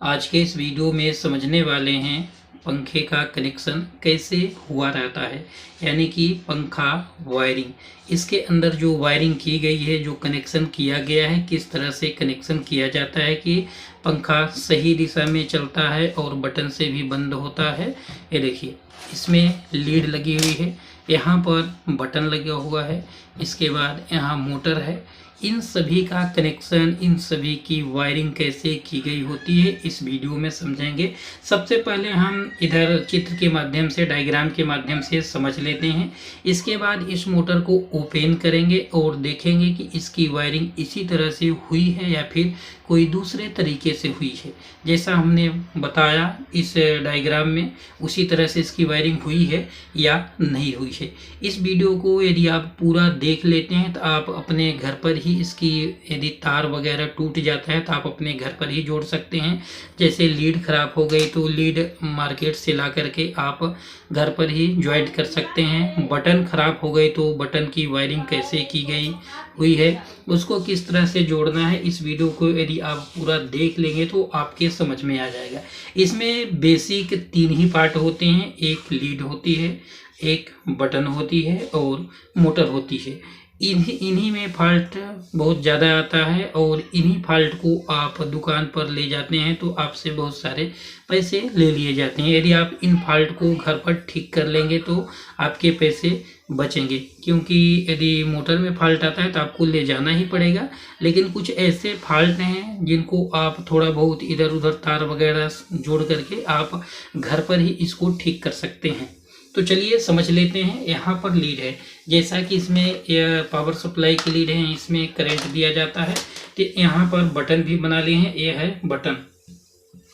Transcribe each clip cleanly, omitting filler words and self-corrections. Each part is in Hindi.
आज के इस वीडियो में समझने वाले हैं पंखे का कनेक्शन कैसे हुआ रहता है, यानी कि पंखा वायरिंग। इसके अंदर जो वायरिंग की गई है, जो कनेक्शन किया गया है, किस तरह से कनेक्शन किया जाता है कि पंखा सही दिशा में चलता है और बटन से भी बंद होता है। ये देखिए, इसमें लीड लगी हुई है, यहाँ पर बटन लगा हुआ है, इसके बाद यहाँ मोटर है। इन सभी का कनेक्शन, इन सभी की वायरिंग कैसे की गई होती है इस वीडियो में समझेंगे। सबसे पहले हम इधर चित्र के माध्यम से, डायग्राम के माध्यम से समझ लेते हैं। इसके बाद इस मोटर को ओपन करेंगे और देखेंगे कि इसकी वायरिंग इसी तरह से हुई है या फिर कोई दूसरे तरीके से हुई है। जैसा हमने बताया इस डायग्राम में, उसी तरह से इसकी वायरिंग हुई है या नहीं हुई है। इस वीडियो को यदि आप पूरा देख लेते हैं तो आप अपने घर पर ही इसकी, यदि तार वगैरह टूट जाता है तो आप अपने घर पर ही जोड़ सकते हैं। जैसे लीड खराब हो गई तो लीड मार्केट से ला करके आप घर पर ही ज्वाइंट कर सकते हैं। बटन खराब हो गई तो बटन की वायरिंग कैसे की गई हुई है, उसको किस तरह से जोड़ना है, इस वीडियो को यदि आप पूरा देख लेंगे तो आपके समझ में आ जाएगा। इसमें बेसिक 3 ही पार्ट होते हैं। एक लीड होती है, एक बटन होती है और मोटर होती है। इन्हीं में फॉल्ट बहुत ज़्यादा आता है और इन्हीं फॉल्ट को आप दुकान पर ले जाते हैं तो आपसे बहुत सारे पैसे ले लिए जाते हैं। यदि आप इन फॉल्ट को घर पर ठीक कर लेंगे तो आपके पैसे बचेंगे, क्योंकि यदि मोटर में फॉल्ट आता है तो आपको ले जाना ही पड़ेगा। लेकिन कुछ ऐसे फॉल्ट हैं जिनको आप थोड़ा बहुत इधर उधर तार वगैरह जोड़ करके आप घर पर ही इसको ठीक कर सकते हैं। तो चलिए समझ लेते हैं। यहाँ पर लीड है, जैसा कि इसमें पावर सप्लाई की लीड है, इसमें करंट दिया जाता है। तो यहाँ पर बटन भी बना लिए हैं, ये है बटन,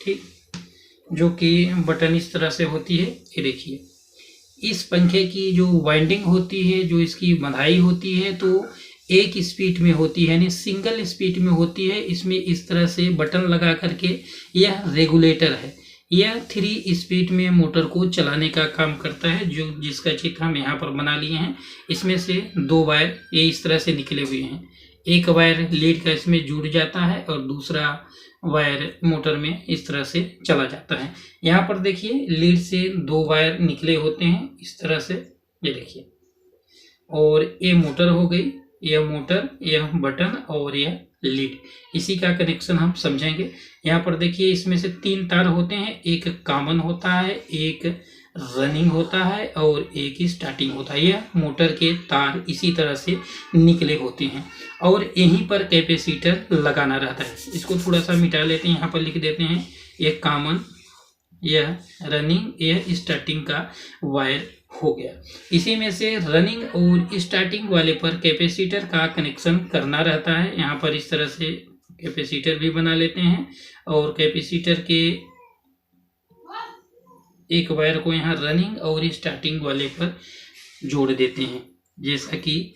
ठीक, जो कि बटन इस तरह से होती है। ये देखिए, इस पंखे की जो वाइंडिंग होती है, जो इसकी बंधाई होती है, तो एक स्पीड में होती है, यानी सिंगल स्पीड में होती है। इसमें इस तरह से बटन लगा करके, यह रेगुलेटर है, यह 3 स्पीड में मोटर को चलाने का काम करता है, जो जिसका चित्र हम यहाँ पर बना लिए हैं। इसमें से 2 वायर ये इस तरह से निकले हुए हैं। एक वायर लीड का इसमें जुड़ जाता है और दूसरा वायर मोटर में इस तरह से चला जाता है। यहाँ पर देखिए, लीड से 2 वायर निकले होते हैं इस तरह से, ये देखिए, और ये मोटर हो गई, यह मोटर, यह बटन और यह लीड। इसी का कनेक्शन हम समझेंगे। यहाँ पर देखिए, इसमें से 3 तार होते हैं, एक कॉमन होता है, एक रनिंग होता है और एक ही स्टार्टिंग होता है। यह मोटर के तार इसी तरह से निकले होते हैं और यहीं पर कैपेसिटर लगाना रहता है। इसको थोड़ा सा मिटा लेते हैं, यहाँ पर लिख देते हैं, यह कॉमन, यह रनिंग, यह स्टार्टिंग का वायर हो गया। इसी में से रनिंग और स्टार्टिंग वाले पर कैपेसिटर का कनेक्शन करना रहता है। यहाँ पर इस तरह से कैपेसिटर भी बना लेते हैं और कैपेसिटर के एक वायर को यहाँ रनिंग और स्टार्टिंग वाले पर जोड़ देते हैं। जैसा कि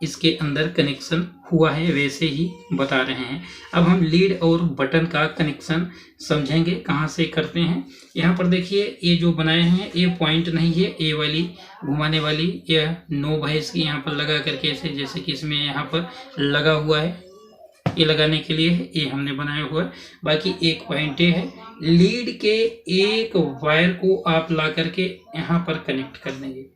इसके अंदर कनेक्शन हुआ है वैसे ही बता रहे हैं। अब हम लीड और बटन का कनेक्शन समझेंगे, कहाँ से करते हैं। यहाँ पर देखिए, ये जो बनाए हैं ये पॉइंट नहीं है, ये वाली घुमाने वाली, यह नोब है इसकी, यहाँ पर लगा करके ऐसे, जैसे कि इसमें यहाँ पर लगा हुआ है, ये लगाने के लिए ये हमने बनाया हुआ है। बाकी एक पॉइंट ये है, लीड के एक वायर को आप ला करके यहाँ पर कनेक्ट कर देंगे।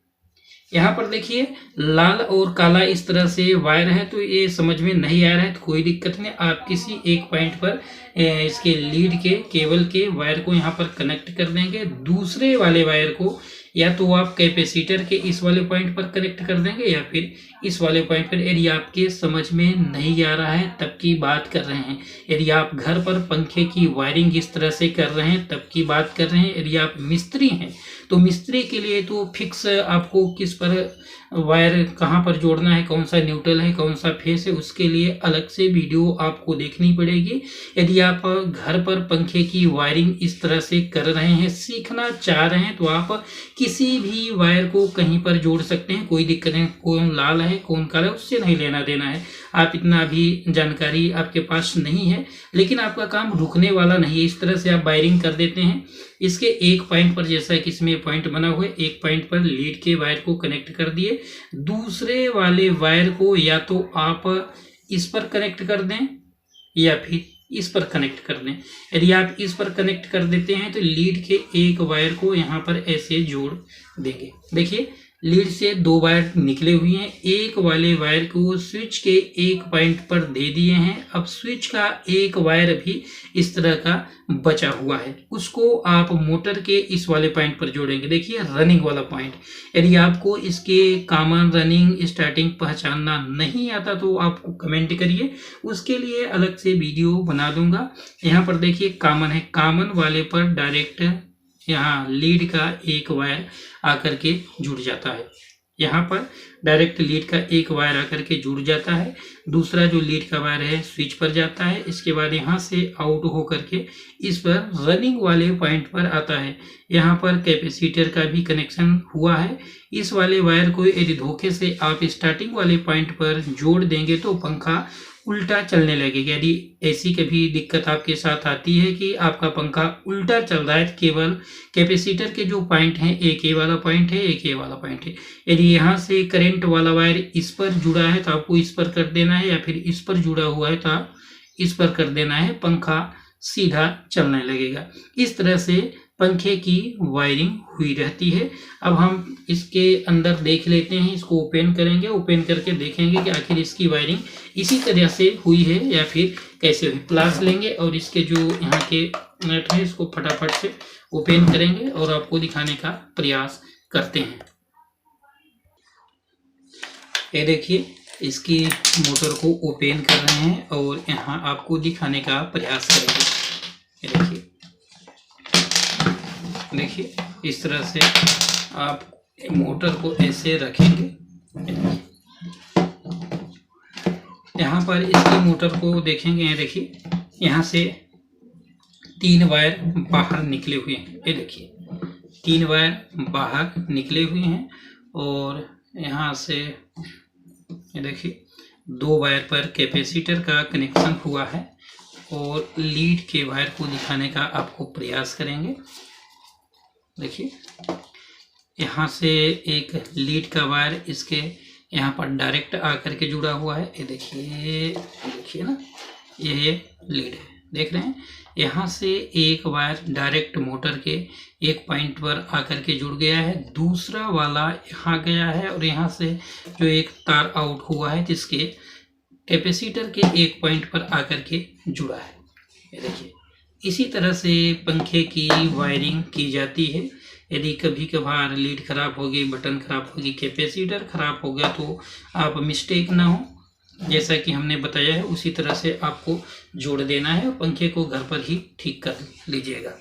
यहाँ पर देखिए, लाल और काला इस तरह से वायर है, तो ये समझ में नहीं आ रहा है तो कोई दिक्कत नहीं, आप किसी एक पॉइंट पर इसके लीड के केबल के वायर को यहाँ पर कनेक्ट कर देंगे। दूसरे वाले वायर को या तो आप कैपेसिटर के इस वाले पॉइंट पर कनेक्ट कर देंगे या फिर इस वाले पॉइंट पर। यदि आपके समझ में नहीं आ रहा है तब की बात कर रहे हैं। यदि आप घर पर पंखे की वायरिंग इस तरह से कर रहे हैं तब की बात कर रहे हैं। यदि आप मिस्त्री हैं तो मिस्त्री के लिए तो फिक्स आपको किस पर वायर कहाँ पर जोड़ना है, कौन सा न्यूट्रल है, कौन सा फेस है, उसके लिए अलग से वीडियो आपको देखनी पड़ेगी। यदि आप घर पर पंखे की वायरिंग इस तरह से कर रहे हैं, सीखना चाह रहे हैं, तो आप किसी भी वायर को कहीं पर जोड़ सकते हैं, कोई दिक्कत नहीं। कौन लाल है कौन काला है उससे नहीं लेना देना है। आप इतना भी जानकारी आपके पास नहीं है, लेकिन आपका काम रुकने वाला नहीं है। इस तरह से आप वायरिंग कर देते हैं। इसके एक पॉइंट पर, जैसा कि इसमें पॉइंट बना हुआ है, एक पॉइंट पर लीड के वायर को कनेक्ट कर दिए। दूसरे वाले वायर को या तो आप इस पर कनेक्ट कर दें या फिर इस पर कनेक्ट कर दें। यदि आप इस पर कनेक्ट कर देते हैं तो लीड के एक वायर को यहाँ पर ऐसे जोड़ देंगे। देखिए लीड से 2 वायर निकले हुए हैं, एक वाले वायर को स्विच के एक पॉइंट पर दे दिए हैं। अब स्विच का एक वायर भी इस तरह का बचा हुआ है, उसको आप मोटर के इस वाले पॉइंट पर जोड़ेंगे। देखिए रनिंग वाला पॉइंट। यदि आपको इसके कॉमन रनिंग स्टार्टिंग पहचानना नहीं आता तो आप कमेंट करिए, उसके लिए अलग से वीडियो बना दूंगा। यहाँ पर देखिए कॉमन है, कॉमन वाले पर डायरेक्ट यहाँ लीड का एक वायर आकर के जुड़ जाता है। यहाँ पर डायरेक्ट लीड का एक वायर आकर के जुड़ जाता है, दूसरा जो लीड का वायर है स्विच पर जाता है। इसके बाद यहाँ से आउट हो करके इस पर रनिंग वाले पॉइंट पर आता है। यहाँ पर कैपेसिटर का भी कनेक्शन हुआ है। इस वाले वायर को यदि धोखे से आप स्टार्टिंग वाले पॉइंट पर जोड़ देंगे तो पंखा उल्टा चलने लगेगा। यदि ऐसी कभी दिक्कत आपके साथ आती है कि आपका पंखा उल्टा चल रहा है, केवल कैपेसिटर के जो पॉइंट हैं, एक ये वाला पॉइंट है, एक ये वाला पॉइंट है, यदि यहाँ से करंट वाला वायर इस पर जुड़ा है तो आपको इस पर कर देना है, या फिर इस पर जुड़ा हुआ है तो आप इस पर कर देना है, पंखा सीधा चलने लगेगा। इस तरह से पंखे की वायरिंग हुई रहती है। अब हम इसके अंदर देख लेते हैं, इसको ओपन करेंगे, ओपन करके देखेंगे कि आखिर इसकी वायरिंग इसी तरह से हुई है या फिर कैसे हुई। प्लास लेंगे और इसके जो यहाँ के नट है इसको फटाफट से ओपन करेंगे और आपको दिखाने का प्रयास करते हैं। ये देखिए इसकी मोटर को ओपन कर रहे हैं और यहाँ आपको दिखाने का प्रयास करेंगे। ये देखिए इस तरह से आप मोटर को ऐसे रखेंगे। यहाँ पर इसकी मोटर को देखेंगे, ये देखिए यहाँ से 3 वायर बाहर निकले हुए हैं। ये देखिए 3 वायर बाहर निकले हुए हैं और यहाँ से ये देखिए 2 वायर पर कैपेसिटर का कनेक्शन हुआ है और लीड के वायर को दिखाने का आपको प्रयास करेंगे। देखिए यहाँ से एक लीड का वायर इसके यहाँ पर डायरेक्ट आकर के जुड़ा हुआ है। ये देखिए ना, ये लीड है, देख रहे हैं। यहाँ से एक वायर डायरेक्ट मोटर के एक पॉइंट पर आकर के जुड़ गया है, दूसरा वाला यहाँ गया है और यहाँ से जो एक तार आउट हुआ है जिसके कैपेसिटर के एक पॉइंट पर आकर के जुड़ा है। ये देखिए इसी तरह से पंखे की वायरिंग की जाती है। यदि कभी कभार लीड खराब हो गई, बटन खराब हो गई, कैपेसिटर खराब हो गया तो आप मिस्टेक ना हो, जैसा कि हमने बताया है उसी तरह से आपको जोड़ देना है और पंखे को घर पर ही ठीक कर लीजिएगा।